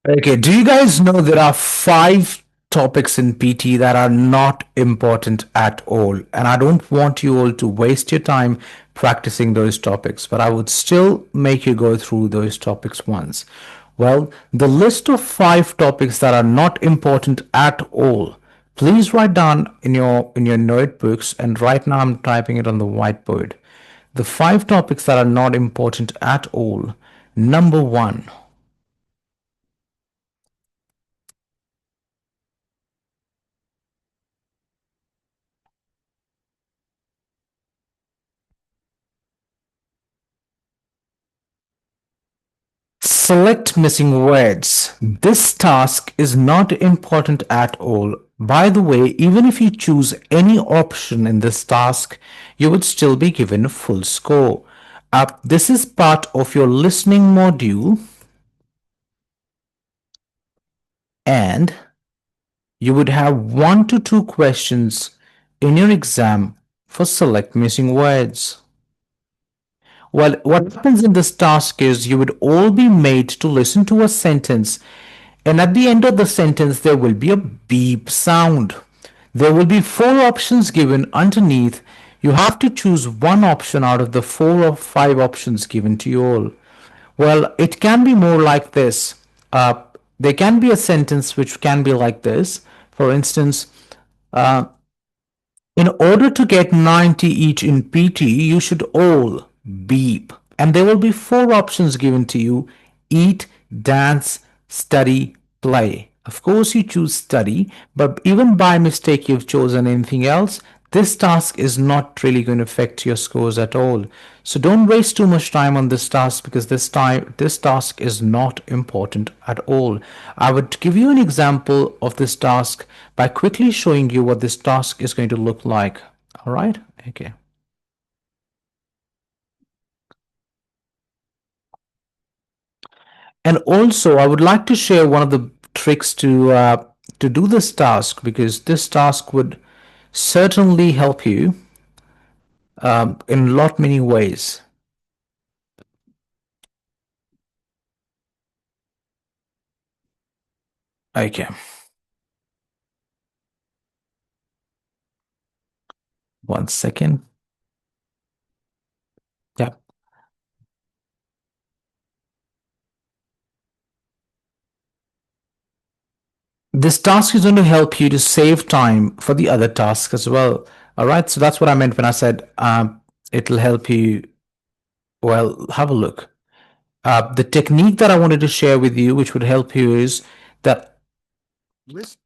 Okay, do you guys know there are five topics in PT that are not important at all? And I don't want you all to waste your time practicing those topics, but I would still make you go through those topics once. Well, the list of five topics that are not important at all, please write down in your notebooks, and right now I'm typing it on the whiteboard. The five topics that are not important at all. Number one, select missing words. This task is not important at all. By the way, even if you choose any option in this task, you would still be given a full score. This is part of your listening module, and you would have 1 to 2 questions in your exam for select missing words. Well, what happens in this task is you would all be made to listen to a sentence, and at the end of the sentence, there will be a beep sound. There will be four options given underneath. You have to choose one option out of the 4 or 5 options given to you all. Well, it can be more like this. There can be a sentence which can be like this. For instance, uh, in order to get 90 each in PT, you should all beep. And there will be 4 options given to you: eat, dance, study, play. Of course, you choose study, but even by mistake you've chosen anything else, this task is not really going to affect your scores at all. So don't waste too much time on this task, because this task is not important at all. I would give you an example of this task by quickly showing you what this task is going to look like. All right? Okay. And also, I would like to share one of the tricks to do this task, because this task would certainly help you in a lot many ways. Okay, 1 second. Yeah. This task is going to help you to save time for the other tasks as well. All right. So that's what I meant when I said it'll help you. Well, have a look. The technique that I wanted to share with you, which would help you, is that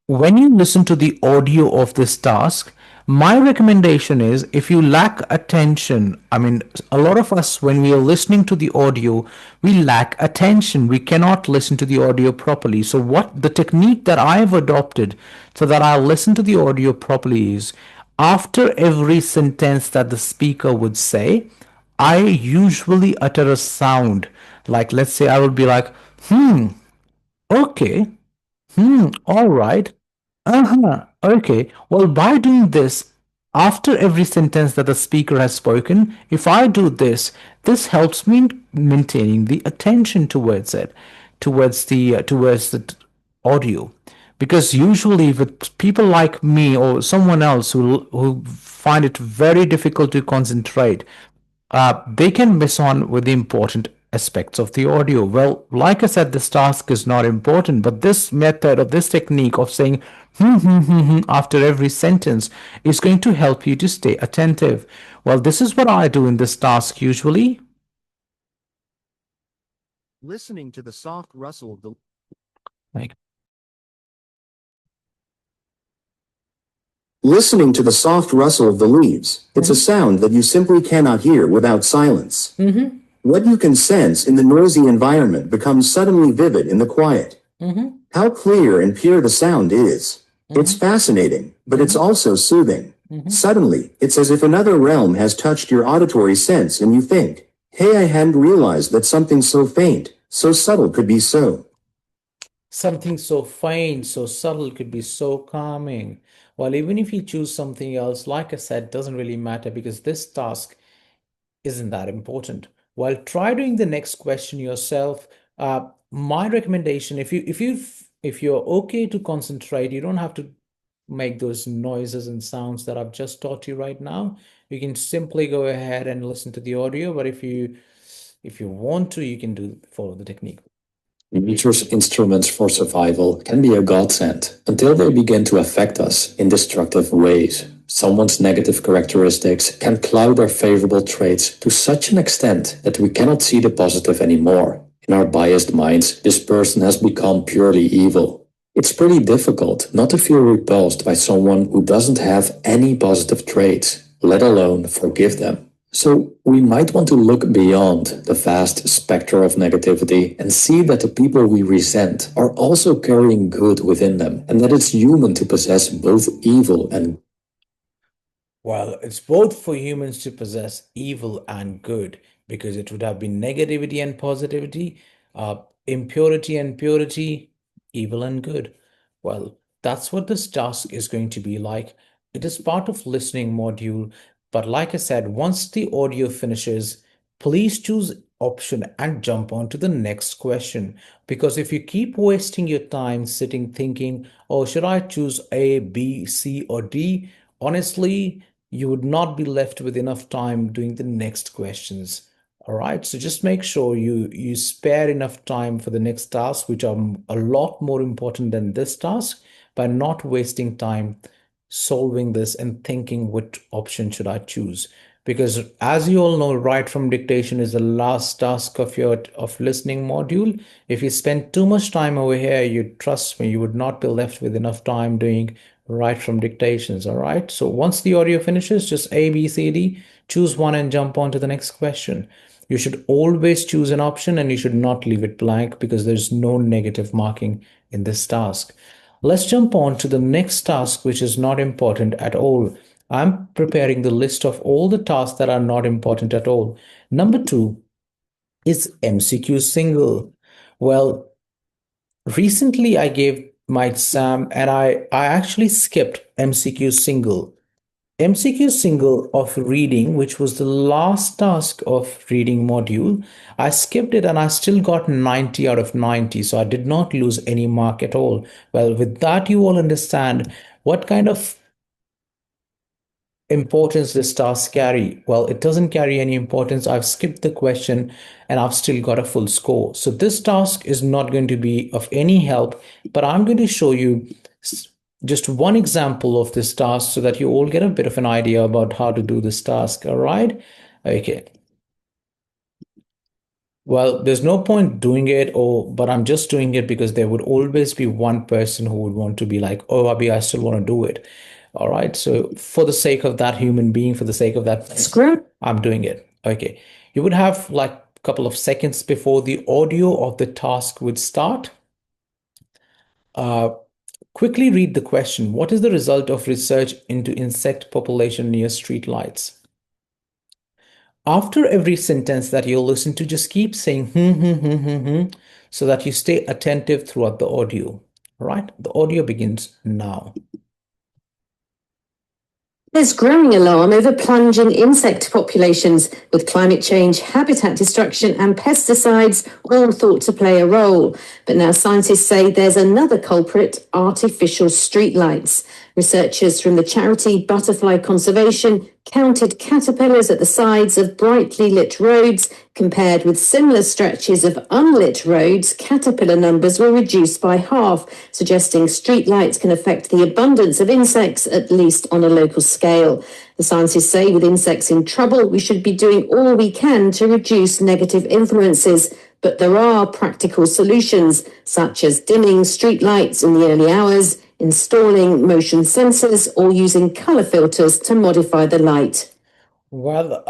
when you listen to the audio of this task, my recommendation is, if you lack attention, I mean, a lot of us, when we are listening to the audio, we lack attention. We cannot listen to the audio properly. So, what the technique that I have adopted so that I'll listen to the audio properly is, after every sentence that the speaker would say, I usually utter a sound. Like, let's say I would be like, okay, all right. Uh-huh. Okay. Well, by doing this, after every sentence that the speaker has spoken, if I do this, this helps me in maintaining the attention towards it, towards the audio. Because usually with people like me or someone else who find it very difficult to concentrate, they can miss on with the important aspects of the audio. Well, like I said, this task is not important, but this method or this technique of saying after every sentence is going to help you to stay attentive. Well, this is what I do in this task usually. Listening to the soft rustle of the Like, Listening to the soft rustle of the leaves, it's a sound that you simply cannot hear without silence. What you can sense in the noisy environment becomes suddenly vivid in the quiet. How clear and pure the sound is. It's fascinating, but it's also soothing. Suddenly, it's as if another realm has touched your auditory sense and you think, hey, I hadn't realized that something so faint, so subtle could be so. something so faint, so subtle could be so calming. Well, even if you choose something else, like I said, doesn't really matter, because this task isn't that important. Well, try doing the next question yourself. my recommendation, if you're okay to concentrate, you don't have to make those noises and sounds that I've just taught you right now. You can simply go ahead and listen to the audio, but if you want to, you can do follow the technique. Nature's instruments for survival can be a godsend until they begin to affect us in destructive ways. Someone's negative characteristics can cloud our favorable traits to such an extent that we cannot see the positive anymore. In our biased minds, this person has become purely evil. It's pretty difficult not to feel repulsed by someone who doesn't have any positive traits, let alone forgive them. So we might want to look beyond the vast spectre of negativity and see that the people we resent are also carrying good within them, and that it's human to possess both evil and Well, it's both for humans to possess evil and good, because it would have been negativity and positivity, impurity and purity, evil and good. Well, that's what this task is going to be like. It is part of listening module, but like I said, once the audio finishes, please choose option and jump on to the next question. Because if you keep wasting your time sitting thinking, oh, should I choose A, B, C, or D? Honestly, you would not be left with enough time doing the next questions. All right, so just make sure you spare enough time for the next task, which are a lot more important than this task, by not wasting time solving this and thinking which option should I choose. Because as you all know, right from dictation is the last task of your of listening module. If you spend too much time over here, you trust me, you would not be left with enough time doing right from dictations. All right. So once the audio finishes, just A, B, C, D, choose one and jump on to the next question. You should always choose an option and you should not leave it blank, because there's no negative marking in this task. Let's jump on to the next task, which is not important at all. I'm preparing the list of all the tasks that are not important at all. Number two is MCQ single. Well, recently I gave my exam and I actually skipped MCQ single. MCQ single of reading, which was the last task of reading module, I skipped it and I still got 90 out of 90. So I did not lose any mark at all. Well, with that, you all understand what kind of importance this task carry? Well, it doesn't carry any importance. I've skipped the question and I've still got a full score. So this task is not going to be of any help, but I'm going to show you just one example of this task so that you all get a bit of an idea about how to do this task. All right. Okay. Well, there's no point doing it, or but I'm just doing it because there would always be one person who would want to be like, oh, Abhi, I still want to do it. All right. So for the sake of that human being, for the sake of that script, I'm doing it. Okay. You would have like a couple of seconds before the audio of the task would start. Uh, quickly read the question. What is the result of research into insect population near street lights? After every sentence that you listen to, just keep saying so that you stay attentive throughout the audio. All right, the audio begins now. There's growing alarm over plunging insect populations, with climate change, habitat destruction, and pesticides all thought to play a role. But now scientists say there's another culprit: artificial streetlights. Researchers from the charity Butterfly Conservation counted caterpillars at the sides of brightly lit roads. Compared with similar stretches of unlit roads, caterpillar numbers were reduced by half, suggesting streetlights can affect the abundance of insects, at least on a local scale. The scientists say with insects in trouble, we should be doing all we can to reduce negative influences. But there are practical solutions, such as dimming streetlights in the early hours, installing motion sensors, or using color filters to modify the light. Well,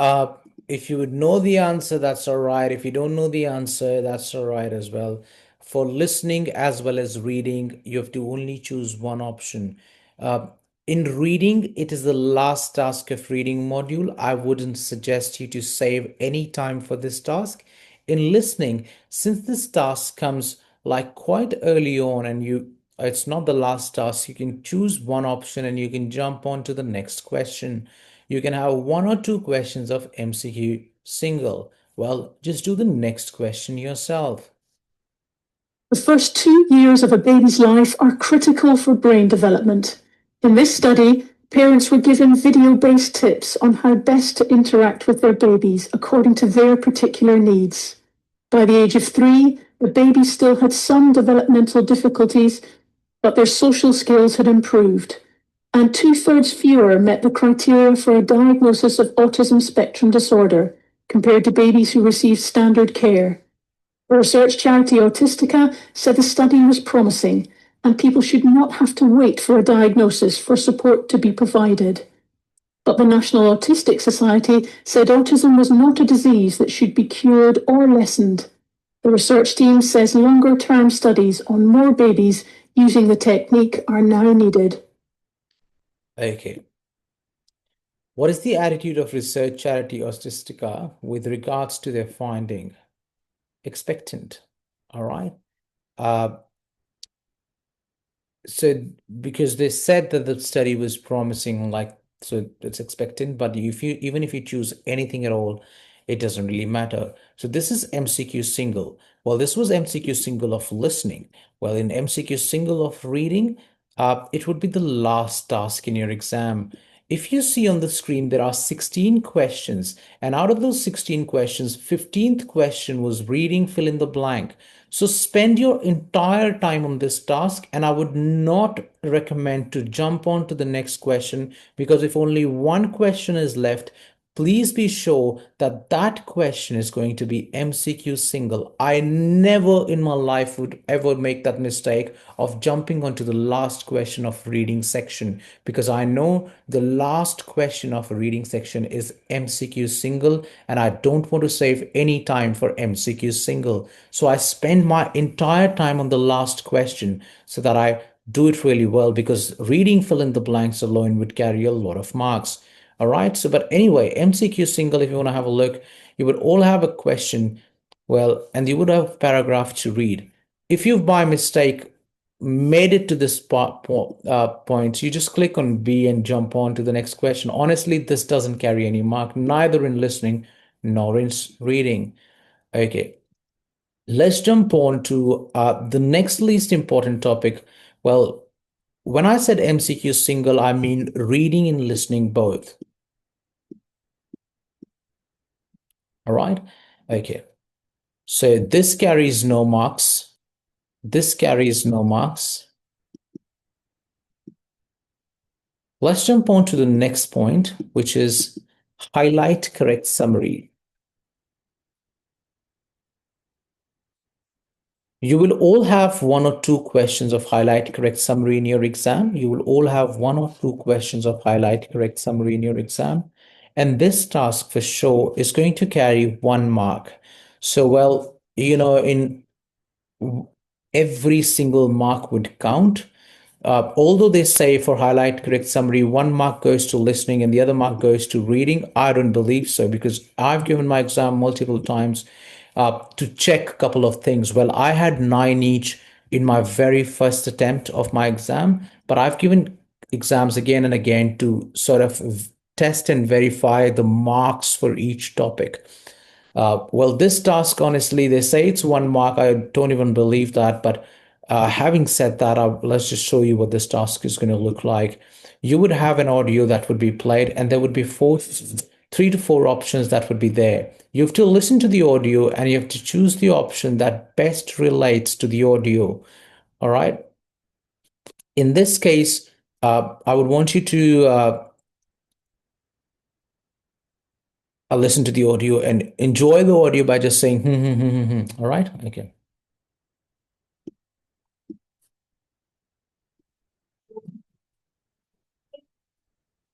if you would know the answer, that's all right. If you don't know the answer, that's all right as well. For listening as well as reading, you have to only choose one option. Uh, in reading, it is the last task of reading module. I wouldn't suggest you to save any time for this task. In listening, since this task comes like quite early on and it's not the last task, you can choose one option and you can jump on to the next question. You can have one or two questions of MCQ single. Well, just do the next question yourself. The first 2 years of a baby's life are critical for brain development. In this study, parents were given video-based tips on how best to interact with their babies according to their particular needs. By the age of 3, the babies still had some developmental difficulties, but their social skills had improved, and 2/3 fewer met the criteria for a diagnosis of autism spectrum disorder compared to babies who received standard care. The research charity Autistica said the study was promising, and people should not have to wait for a diagnosis for support to be provided. But the National Autistic Society said autism was not a disease that should be cured or lessened. The research team says longer-term studies on more babies using the technique are now needed. Okay. What is the attitude of research charity Autistica with regards to their finding? Expectant. All right. So because they said that the study was promising, so it's expectant, but even if you choose anything at all, it doesn't really matter. So this is MCQ single. Well, this was MCQ single of listening. Well, in MCQ single of reading, it would be the last task in your exam. If you see on the screen, there are 16 questions, and out of those 16 questions, 15th question was reading fill in the blank. So spend your entire time on this task, and I would not recommend to jump on to the next question, because if only one question is left, please be sure that that question is going to be MCQ single. I never in my life would ever make that mistake of jumping onto the last question of reading section, because I know the last question of a reading section is MCQ single, and I don't want to save any time for MCQ single. So I spend my entire time on the last question so that I do it really well, because reading fill in the blanks alone would carry a lot of marks. All right. So, but anyway, MCQ single, if you want to have a look, you would all have a question. Well, and you would have a paragraph to read. If you've by mistake made it to this point, you just click on B and jump on to the next question. Honestly, this doesn't carry any mark, neither in listening nor in reading. Okay. Let's jump on to the next least important topic. Well, when I said MCQ single, I mean reading and listening both. All right. Okay. So this carries no marks. This carries no marks. Let's jump on to the next point, which is highlight correct summary. You will all have 1 or 2 questions of highlight correct summary in your exam. You will all have 1 or 2 questions of highlight correct summary in your exam. And this task for sure is going to carry 1 mark. So, well, in every single mark would count. Although they say for highlight correct summary, 1 mark goes to listening and the other mark goes to reading, I don't believe so, because I've given my exam multiple times to check a couple of things. Well, I had 9 each in my very first attempt of my exam, but I've given exams again and again to sort of test and verify the marks for each topic. Well, this task, honestly, they say it's 1 mark. I don't even believe that. But having said that, let's just show you what this task is going to look like. You would have an audio that would be played, and there would be 3 to 4 options that would be there. You have to listen to the audio, and you have to choose the option that best relates to the audio. All right. In this case, I would want you to listen to the audio and enjoy the audio by just saying, all right? Okay.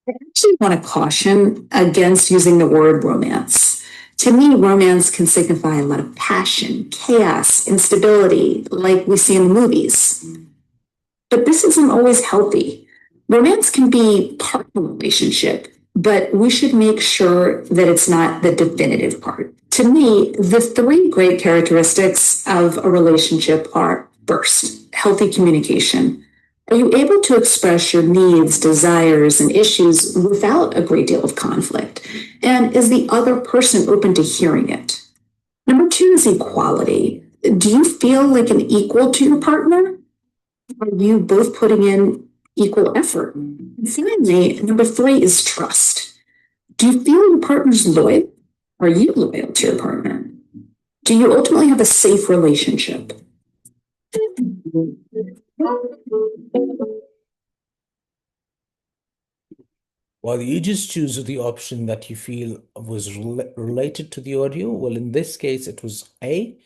I actually want to caution against using the word romance. To me, romance can signify a lot of passion, chaos, instability, like we see in the movies. But this isn't always healthy. Romance can be part of a relationship, but we should make sure that it's not the definitive part. To me, the 3 great characteristics of a relationship are: first, healthy communication. Are you able to express your needs, desires, and issues without a great deal of conflict? And is the other person open to hearing it? Number 2 is equality. Do you feel like an equal to your partner? Are you both putting in equal effort? And finally, number 3 is trust. Do you feel your partner's loyal? Are you loyal to your partner? Do you ultimately have a safe relationship? Well, you just choose the option that you feel was related to the audio. Well, in this case, it was A,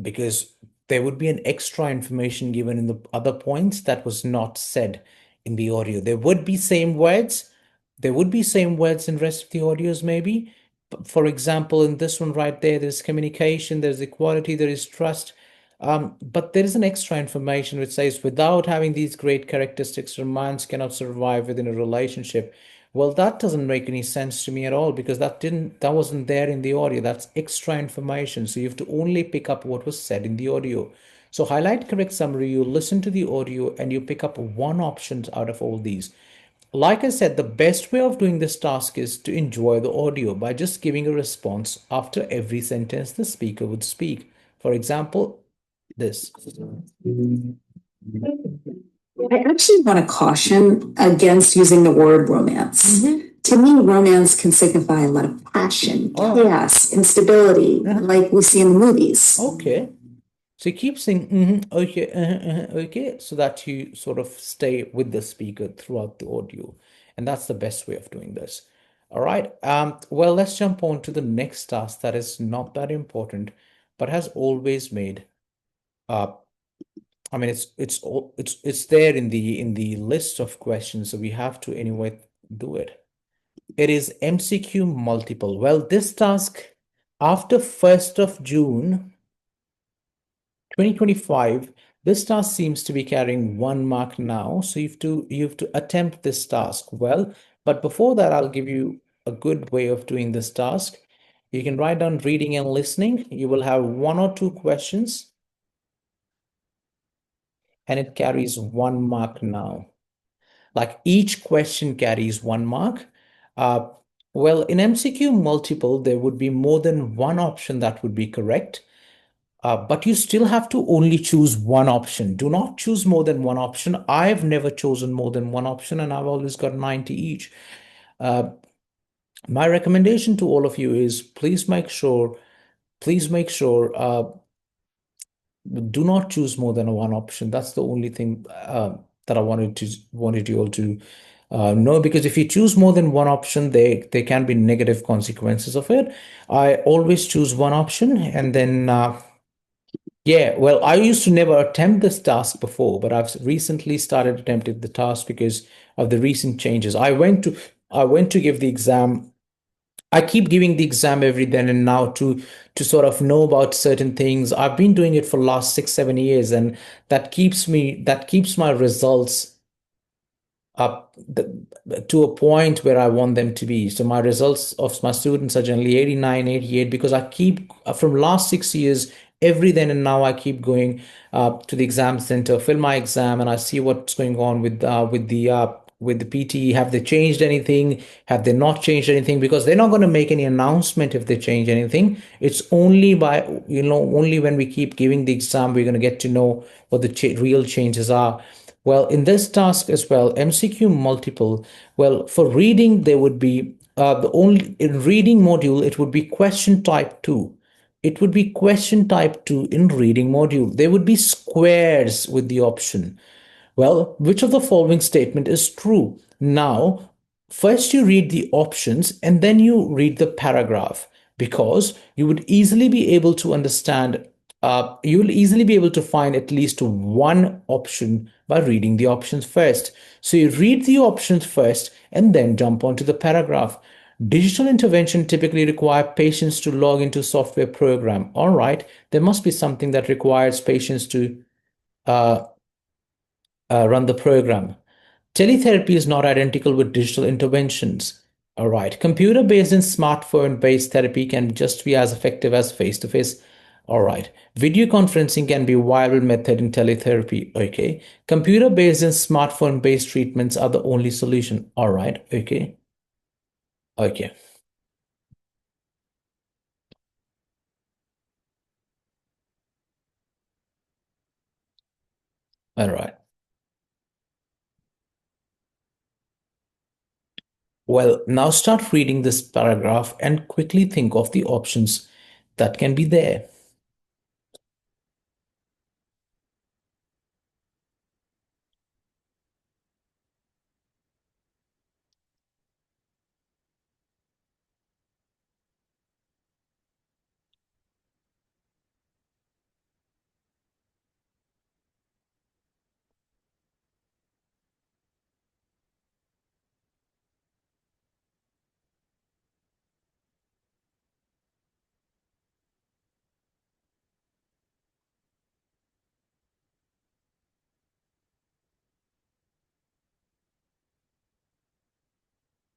because there would be an extra information given in the other points that was not said in the audio. There would be same words. There would be same words in rest of the audios, maybe. For example, in this one right there, there's communication, there's equality, there is trust. But there is an extra information which says, without having these great characteristics, romance cannot survive within a relationship. Well, that doesn't make any sense to me at all because that wasn't there in the audio. That's extra information. So you have to only pick up what was said in the audio. So highlight correct summary, you listen to the audio and you pick up one option out of all these. Like I said, the best way of doing this task is to enjoy the audio by just giving a response after every sentence the speaker would speak. For example, this. I actually want to caution against using the word romance. To me, romance can signify a lot of passion, chaos, instability, like we see in the movies. Okay. So you keep saying, okay, okay, so that you sort of stay with the speaker throughout the audio. And that's the best way of doing this. All right. Well, let's jump on to the next task that is not that important, but has always made I mean, it's there in the list of questions, so we have to anyway do it. It is MCQ multiple. Well, this task after 1st of June 2025, this task seems to be carrying 1 mark now. So you have to attempt this task well. But before that, I'll give you a good way of doing this task. You can write down reading and listening. You will have 1 or 2 questions and it carries 1 mark now. Like each question carries 1 mark. Well, in MCQ multiple, there would be more than one option that would be correct. But you still have to only choose one option. Do not choose more than one option. I've never chosen more than one option and I've always got 90 each. My recommendation to all of you is please make sure do not choose more than one option. That's the only thing that I wanted you all to know, because if you choose more than one option, there can be negative consequences of it. I always choose one option, and then yeah, well, I used to never attempt this task before, but I've recently started attempting the task because of the recent changes. I went to give the exam. I keep giving the exam every then and now to sort of know about certain things. I've been doing it for the last 6, 7 years, and that keeps my results up to a point where I want them to be. So my results of my students are generally 89, 88 because I keep from last 6 years, every then and now I keep going to the exam center, fill my exam, and I see what's going on with the PT. Have they changed anything? Have they not changed anything? Because they're not going to make any announcement if they change anything. It's only only when we keep giving the exam we're going to get to know what the real changes are. Well, in this task as well, MCQ multiple, well, for reading, there would be the only in reading module, it would be question type 2. It would be question type 2 in reading module. There would be squares with the option. Well, which of the following statement is true? Now, first you read the options and then you read the paragraph because you would easily be able to understand, you will easily be able to find at least one option by reading the options first. So you read the options first and then jump onto the paragraph. Digital intervention typically require patients to log into software program. All right, there must be something that requires patients to run the program. Teletherapy is not identical with digital interventions. All right. Computer-based and smartphone-based therapy can just be as effective as face-to-face. All right. Video conferencing can be a viable method in teletherapy. Okay. Computer-based and smartphone-based treatments are the only solution. All right. Okay. Okay. All right. Well, now start reading this paragraph and quickly think of the options that can be there.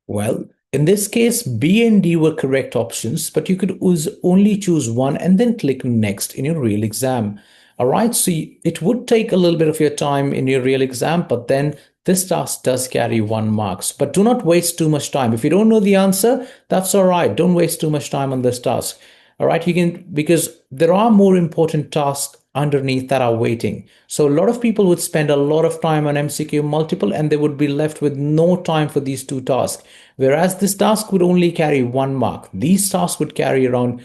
Well, in this case, B and D were correct options, but you could only choose one and then click next in your real exam. All right, so it would take a little bit of your time in your real exam, but then this task does carry 1 marks. But do not waste too much time. If you don't know the answer, that's all right. Don't waste too much time on this task. All right, you can, because there are more important tasks underneath that are waiting. So a lot of people would spend a lot of time on MCQ multiple and they would be left with no time for these two tasks. Whereas this task would only carry 1 mark. These tasks would carry around,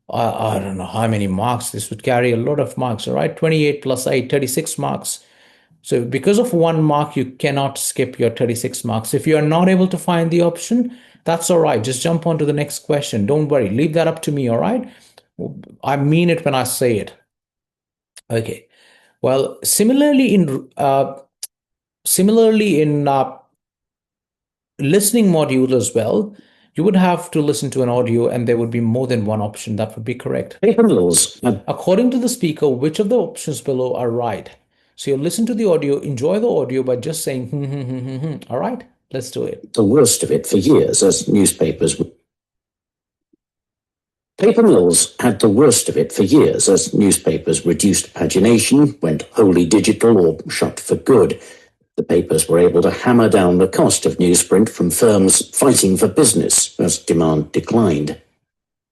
I don't know how many marks. This would carry a lot of marks, all right? 28 plus 8, 36 marks. So because of 1 mark, you cannot skip your 36 marks. If you are not able to find the option, that's all right. Just jump on to the next question. Don't worry. Leave that up to me, all right? I mean it when I say it. Okay. Well, similarly in listening module as well, you would have to listen to an audio and there would be more than one option. That would be correct. Paper mills had According to the speaker, which of the options below are right? So you listen to the audio, enjoy the audio by just saying, All right, let's do it. the worst of it for years as newspapers. Paper mills had the worst of it for years as newspapers reduced pagination, went wholly digital, or shut for good. The papers were able to hammer down the cost of newsprint from firms fighting for business as demand declined.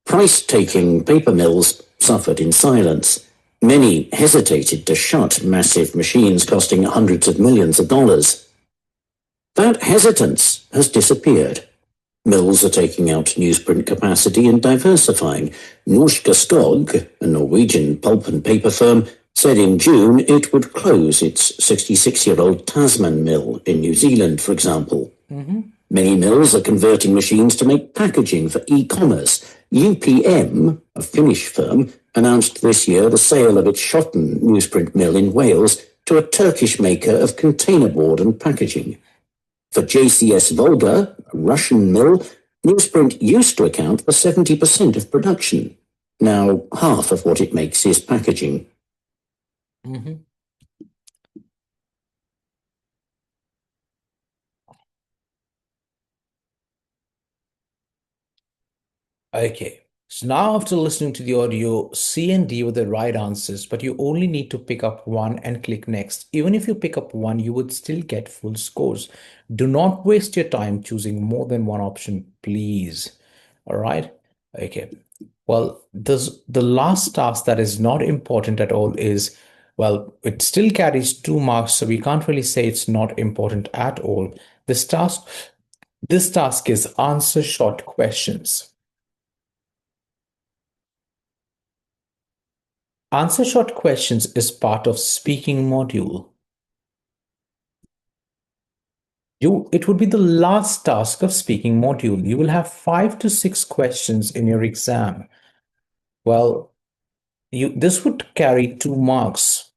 Price-taking paper mills suffered in silence. Many hesitated to shut massive machines costing hundreds of millions of dollars. That hesitance has disappeared. Mills are taking out newsprint capacity and diversifying. Norske Skog, a Norwegian pulp and paper firm, said in June it would close its 66-year-old Tasman mill in New Zealand, for example. Many mills are converting machines to make packaging for e-commerce. UPM, a Finnish firm, announced this year the sale of its Shotton newsprint mill in Wales to a Turkish maker of containerboard and packaging. For JCS Volga, a Russian mill, newsprint used to account for 70% of production. Now, half of what it makes is packaging. Okay. So now after listening to the audio, C and D were the right answers, but you only need to pick up one and click next. Even if you pick up one, you would still get full scores. Do not waste your time choosing more than one option, please. All right. Okay. Well, the last task that is not important at all is, well, it still carries 2 marks, so we can't really say it's not important at all. This task is answer short questions. Answer short questions is part of speaking module. It would be the last task of speaking module. You will have 5 to 6 questions in your exam. Well, this would carry 2 marks.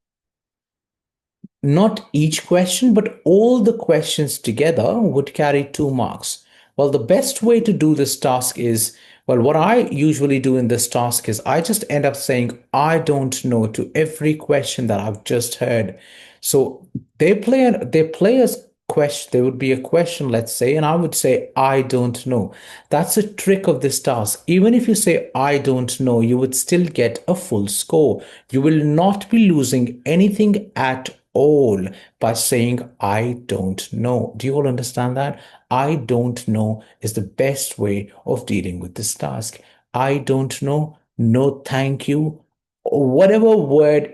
Not each question, but all the questions together would carry 2 marks. Well, the best way to do this task is, well, what I usually do in this task is I just end up saying, I don't know to every question that I've just heard. So they play a question, there would be a question, let's say, and I would say, I don't know. That's a trick of this task. Even if you say, I don't know, you would still get a full score. You will not be losing anything at all by saying, I don't know. Do you all understand that? I don't know is the best way of dealing with this task. I don't know, no thank you, or whatever word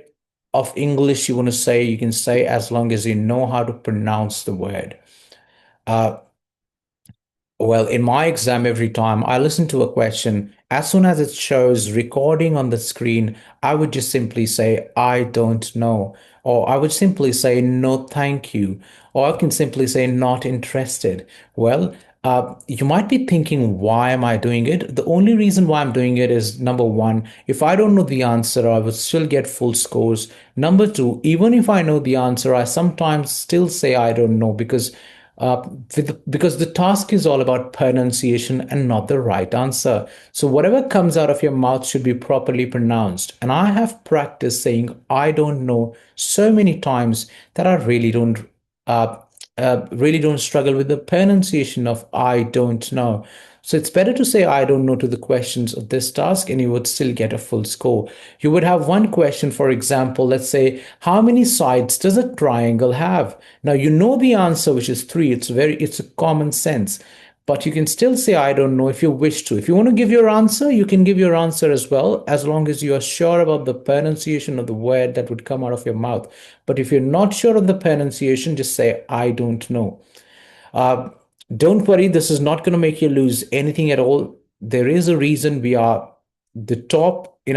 of English you want to say, you can say as long as you know how to pronounce the word. Well, in my exam, every time I listen to a question, as soon as it shows recording on the screen, I would just simply say, I don't know. Or I would simply say, no, thank you. Or I can simply say, not interested. Well, you might be thinking, why am I doing it? The only reason why I'm doing it is number one, if I don't know the answer, I would still get full scores. Number two, even if I know the answer, I sometimes still say I don't know because the task is all about pronunciation and not the right answer. So whatever comes out of your mouth should be properly pronounced. And I have practiced saying I don't know so many times that I uh, really don't struggle with the pronunciation of I don't know. So it's better to say I don't know to the questions of this task and you would still get a full score. You would have one question, for example, let's say, how many sides does a triangle have? Now you know the answer, which is three. It's a common sense. But you can still say, I don't know if you wish to. If you want to give your answer, you can give your answer as well, as long as you are sure about the pronunciation of the word that would come out of your mouth. But if you're not sure of the pronunciation, just say, I don't know. Uh, don't worry, this is not going to make you lose anything at all. There is a reason we're on the top in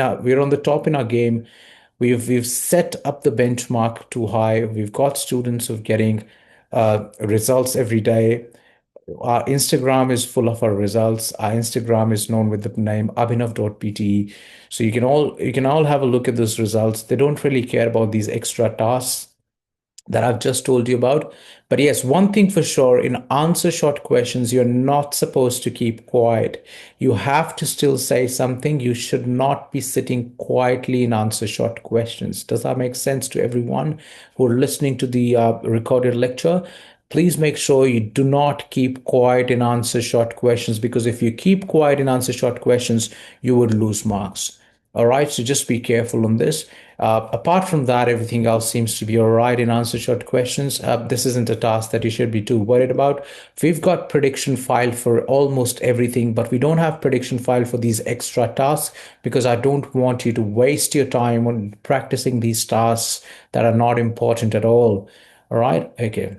our game. We've set up the benchmark too high. We've got students of getting results every day. Our Instagram is full of our results. Our Instagram is known with the name abhinav.pt. So you can all have a look at those results. They don't really care about these extra tasks that I've just told you about. But yes, one thing for sure, in answer short questions, you're not supposed to keep quiet. You have to still say something. You should not be sitting quietly in answer short questions. Does that make sense to everyone who are listening to the recorded lecture? Please make sure you do not keep quiet in answer short questions, because if you keep quiet in answer short questions, you would lose marks. All right, so just be careful on this. Apart from that, everything else seems to be all right in answer short questions. This isn't a task that you should be too worried about. We've got prediction file for almost everything, but we don't have prediction file for these extra tasks because I don't want you to waste your time on practicing these tasks that are not important at all. All right, okay.